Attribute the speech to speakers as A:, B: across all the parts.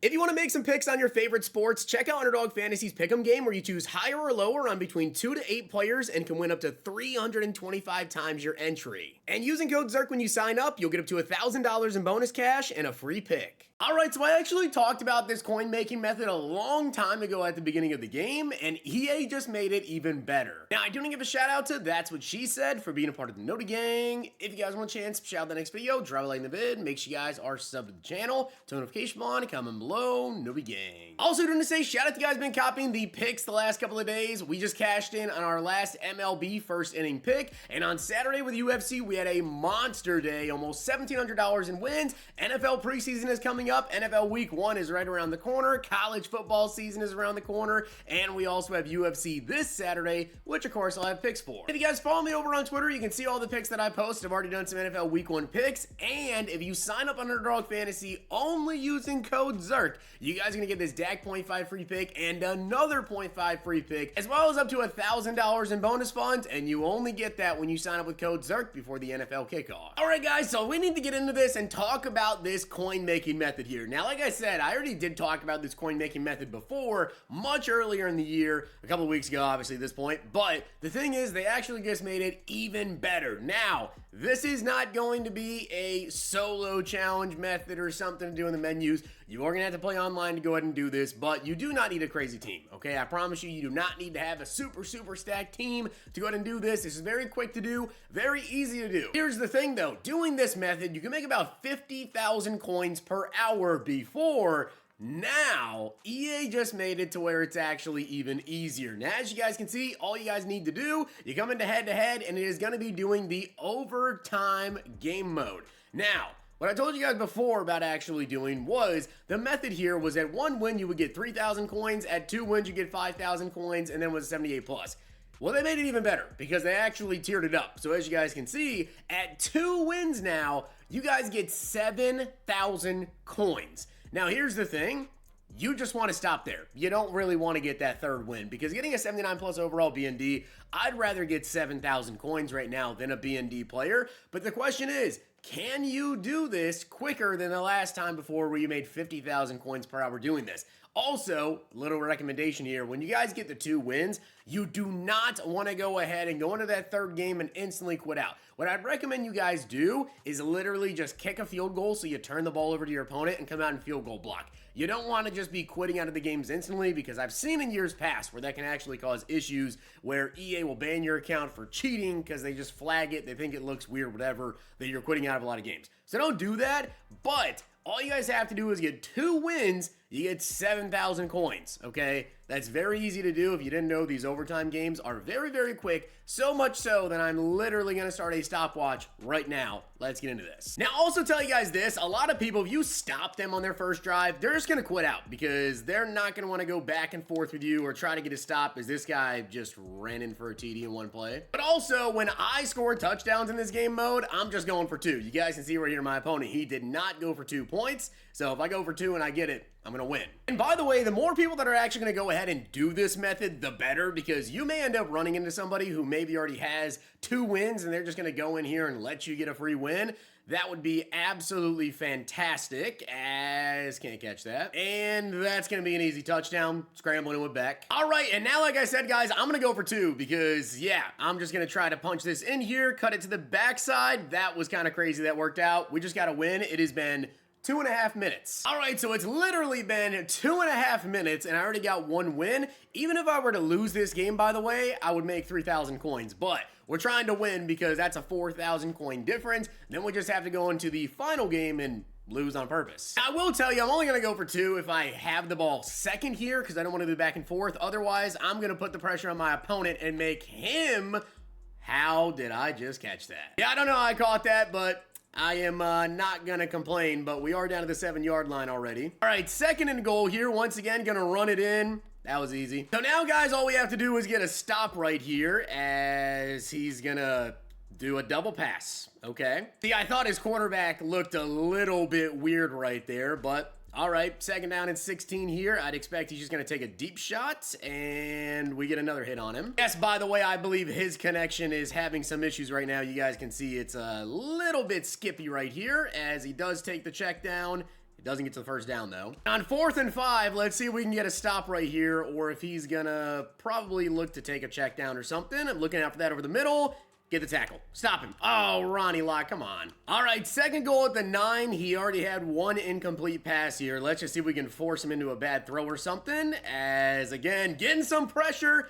A: If you want to make some picks on your favorite sports, check out Underdog Fantasy's Pick'em game where you choose higher or lower on between 2 to 8 players and can win up to 325 times your entry. And using code ZERK when you sign up, you'll get up to $1,000 in bonus cash and a free pick. Alright, so I actually talked about this coin making method a long time ago at the beginning of the game, and EA just made it even better. Now, I do want to give a shout out to That's What She Said for being a part of the Noti Gang. If you guys want a chance, shout out the next video, drop a like in the vid, make sure you guys are subbed to the channel, turn notification on, comment below, Noti Gang. Also, want to say shout out to you guys been copying the picks the last couple of days. We just cashed in on our last MLB first inning pick, and on Saturday with UFC, we had a monster day, almost $1,700 in wins. NFL preseason is coming up. NFL week 1 is right around the corner. College football season is around the corner. And we also have UFC this Saturday, which of course I'll have picks for. If you guys follow me over on Twitter, you can see all the picks that I post. I've already done some NFL week 1 picks. And if you sign up on Underdog Fantasy only using code ZERK, you guys are going to get this Dak 0.5 free pick and another 0.5 free pick, as well as up to $1,000 in bonus funds. And you only get that when you sign up with code ZERK before the NFL kickoff. Alright guys, so we need to get into this and talk about this coin making method here. Now, like I said, I already did talk about this coin making method before, much earlier in the year, a couple of weeks ago, obviously at this point, but the thing is, they actually just made it even better. Now, this is not going to be a solo challenge method or something to do in the menus. You are going to have to play online to go ahead and do this, but you do not need a crazy team, okay? I promise you, you do not need to have a super stacked team to go ahead and do this. This is very quick to do, very easy to do. Here's the thing though, doing this method, you can make about 50,000 coins per hour before. Now, EA just made it to where it's actually even easier. Now, as you guys can see, all you guys need to do, you come into head-to-head, and it is going to be doing the overtime game mode. Now, what I told you guys before about actually doing was, the method here was at 1 win, you would get 3,000 coins, at 2 wins, you get 5,000 coins, and then with 78 plus. Well, they made it even better because they actually tiered it up. So as you guys can see, at 2 wins now, you guys get 7,000 coins. Now, here's the thing. You just want to stop there. You don't really want to get that 3rd win because getting a 79 plus overall BND, I'd rather get 7,000 coins right now than a BND player. But the question is, can you do this quicker than the last time before where you made 50,000 coins per hour doing this? Also, little recommendation here, when you guys get the 2 wins, you do not want to go ahead and go into that 3rd game and instantly quit out. What I'd recommend you guys do is literally just kick a field goal so you turn the ball over to your opponent and come out and field goal block. You don't want to just be quitting out of the games instantly because I've seen in years past where that can actually cause issues where EA will ban your account for cheating because they just flag it, they think it looks weird, whatever, that you're quitting out of a lot of games. So don't do that, but all you guys have to do is get 2 wins, you get 7,000 coins, okay? That's very easy to do. If you didn't know, these overtime games are very quick, so much so that I'm literally going to start a stopwatch right now. Let's get into this. Now, also tell you guys this, a lot of people, if you stop them on their first drive, they're just going to quit out because they're not going to want to go back and forth with you or try to get a stop as this guy just ran in for a TD in 1 play. But also, when I score touchdowns in this game mode, I'm just going for 2. You guys can see right here my opponent, he did not go for 2 points. So if I go for 2 and I get it, I'm going to win. And by the way, the more people that are actually going to go ahead and do this method, the better, because you may end up running into somebody who maybe already has 2 wins and they're just going to go in here and let you get a free win. That would be absolutely fantastic, as can't catch that. And that's going to be an easy touchdown, scrambling with Beck. All right, and now, like I said, guys, I'm going to go for 2 because, yeah, I'm just going to try to punch this in here, cut it to the backside. That was kind of crazy that worked out. We just got to win. It has been 2.5 minutes. All right, so it's literally been 2.5 minutes and I already got 1 win. Even if I were to lose this game, by the way, I would make 3,000 coins, but we're trying to win because that's a 4,000 coin difference. Then we just have to go into the final game and lose on purpose. I will tell you, I'm only going to go for 2 if I have the ball second here because I don't want to do back and forth. Otherwise, I'm going to put the pressure on my opponent and make him... How did I just catch that? Yeah, I don't know how I caught that, but I am not going to complain, but we are down to the 7-yard line already. All right, 2nd and goal here. Once again, going to run it in. That was easy. So now, guys, all we have to do is get a stop right here as he's going to do a double pass. Okay. See, I thought his quarterback looked a little bit weird right there, but all right, 2nd down and 16 here. I'd expect he's just going to take a deep shot, and we get another hit on him. Yes, by the way, I believe his connection is having some issues right now. You guys can see it's a little bit skippy right here as he does take the check down. Doesn't get to the first down, though. On 4th and 5, let's see if we can get a stop right here, or if he's gonna probably look to take a check down or something. I'm looking out for that over the middle. Get the tackle. Stop him. Oh, Ronnie Lott, come on. All right, second goal at the 9. He already had one incomplete pass here. Let's just see if we can force him into a bad throw or something. As, again, getting some pressure.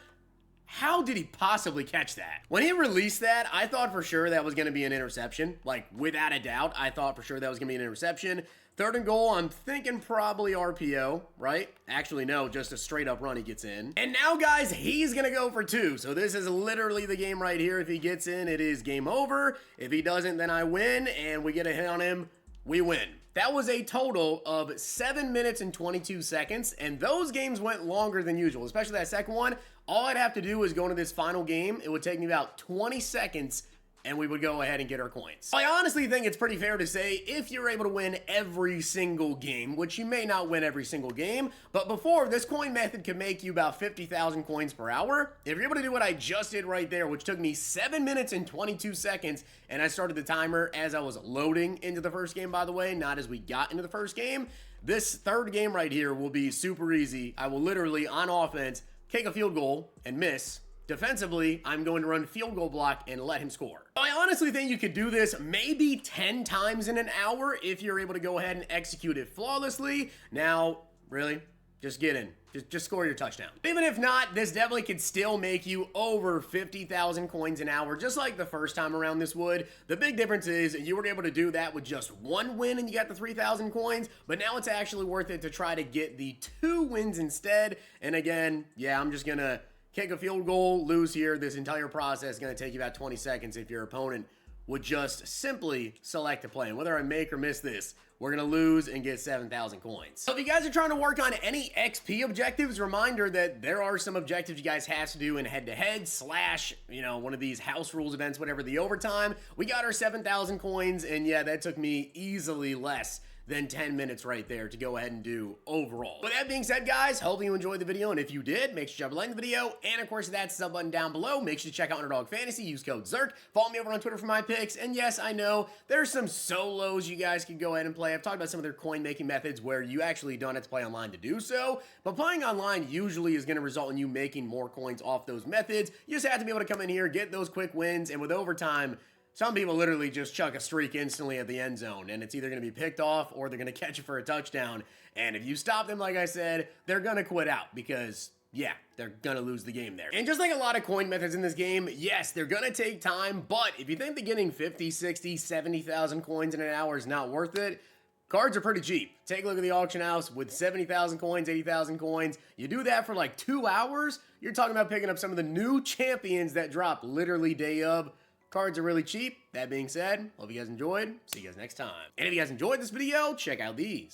A: How did he possibly catch that? When he released that, I thought for sure that was going to be an interception. Like, without a doubt, I thought for sure that was going to be an interception. 3rd and goal, I'm thinking probably RPO, right? Actually, no, just a straight up run he gets in. And now, guys, he's going to go for 2. So this is literally the game right here. If he gets in, it is game over. If he doesn't, then I win, and we get a hit on him, we win. That was a total of 7 minutes and 22 seconds, and those games went longer than usual, especially that second one. All I'd have to do is go into this final game. It would take me about 20 seconds, and we would go ahead and get our coins. I honestly think it's pretty fair to say if you're able to win every single game, which you may not win every single game, but before, this coin method could make you about 50,000 coins per hour. If you're able to do what I just did right there, which took me 7 minutes and 22 seconds, and I started the timer as I was loading into the first game, by the way, not as we got into the first game, this third game right here will be super easy. I will literally, on offense, kick a field goal and miss. Defensively, I'm going to run field goal block and let him score. I honestly think you could do this maybe 10 times in an hour if you're able to go ahead and execute it flawlessly. Now, really, just get in. Just score your touchdown. Even if not, this definitely could still make you over 50,000 coins an hour, just like the first time around this would. The big difference is you were able to do that with just one win and you got the 3,000 coins, but now it's actually worth it to try to get the 2 wins instead. And again, yeah, I'm just gonna kick a field goal, lose here. This entire process is going to take you about 20 seconds if your opponent would just simply select a play. And whether I make or miss this, we're going to lose and get 7,000 coins. So if you guys are trying to work on any XP objectives, reminder that there are some objectives you guys have to do in head-to-head slash, one of these house rules events, whatever, the overtime. We got our 7,000 coins, and yeah, that took me easily less than 10 minutes right there to go ahead and do overall. With that being said, guys, hopefully you enjoyed the video, and if you did, make sure you drop a like in the video, and of course, that sub button down below. Make sure to check out Underdog Fantasy, use code ZIRK, follow me over on Twitter for my picks, and yes, I know there's some solos you guys can go ahead and play. I've talked about some of their coin-making methods where you actually don't have to play online to do so, but playing online usually is going to result in you making more coins off those methods. You just have to be able to come in here, get those quick wins, and with overtime, some people literally just chuck a streak instantly at the end zone, and it's either going to be picked off or they're going to catch it for a touchdown. And if you stop them, like I said, they're going to quit out because, yeah, they're going to lose the game there. And just like a lot of coin methods in this game, yes, they're going to take time, but if you think that getting 50, 60, 70,000 coins in an hour is not worth it, cards are pretty cheap. Take a look at the auction house with 70,000 coins, 80,000 coins. You do that for like 2 hours, you're talking about picking up some of the new champions that drop literally day of. Cards are really cheap. That being said, hope you guys enjoyed. See you guys next time. And if you guys enjoyed this video, check out these.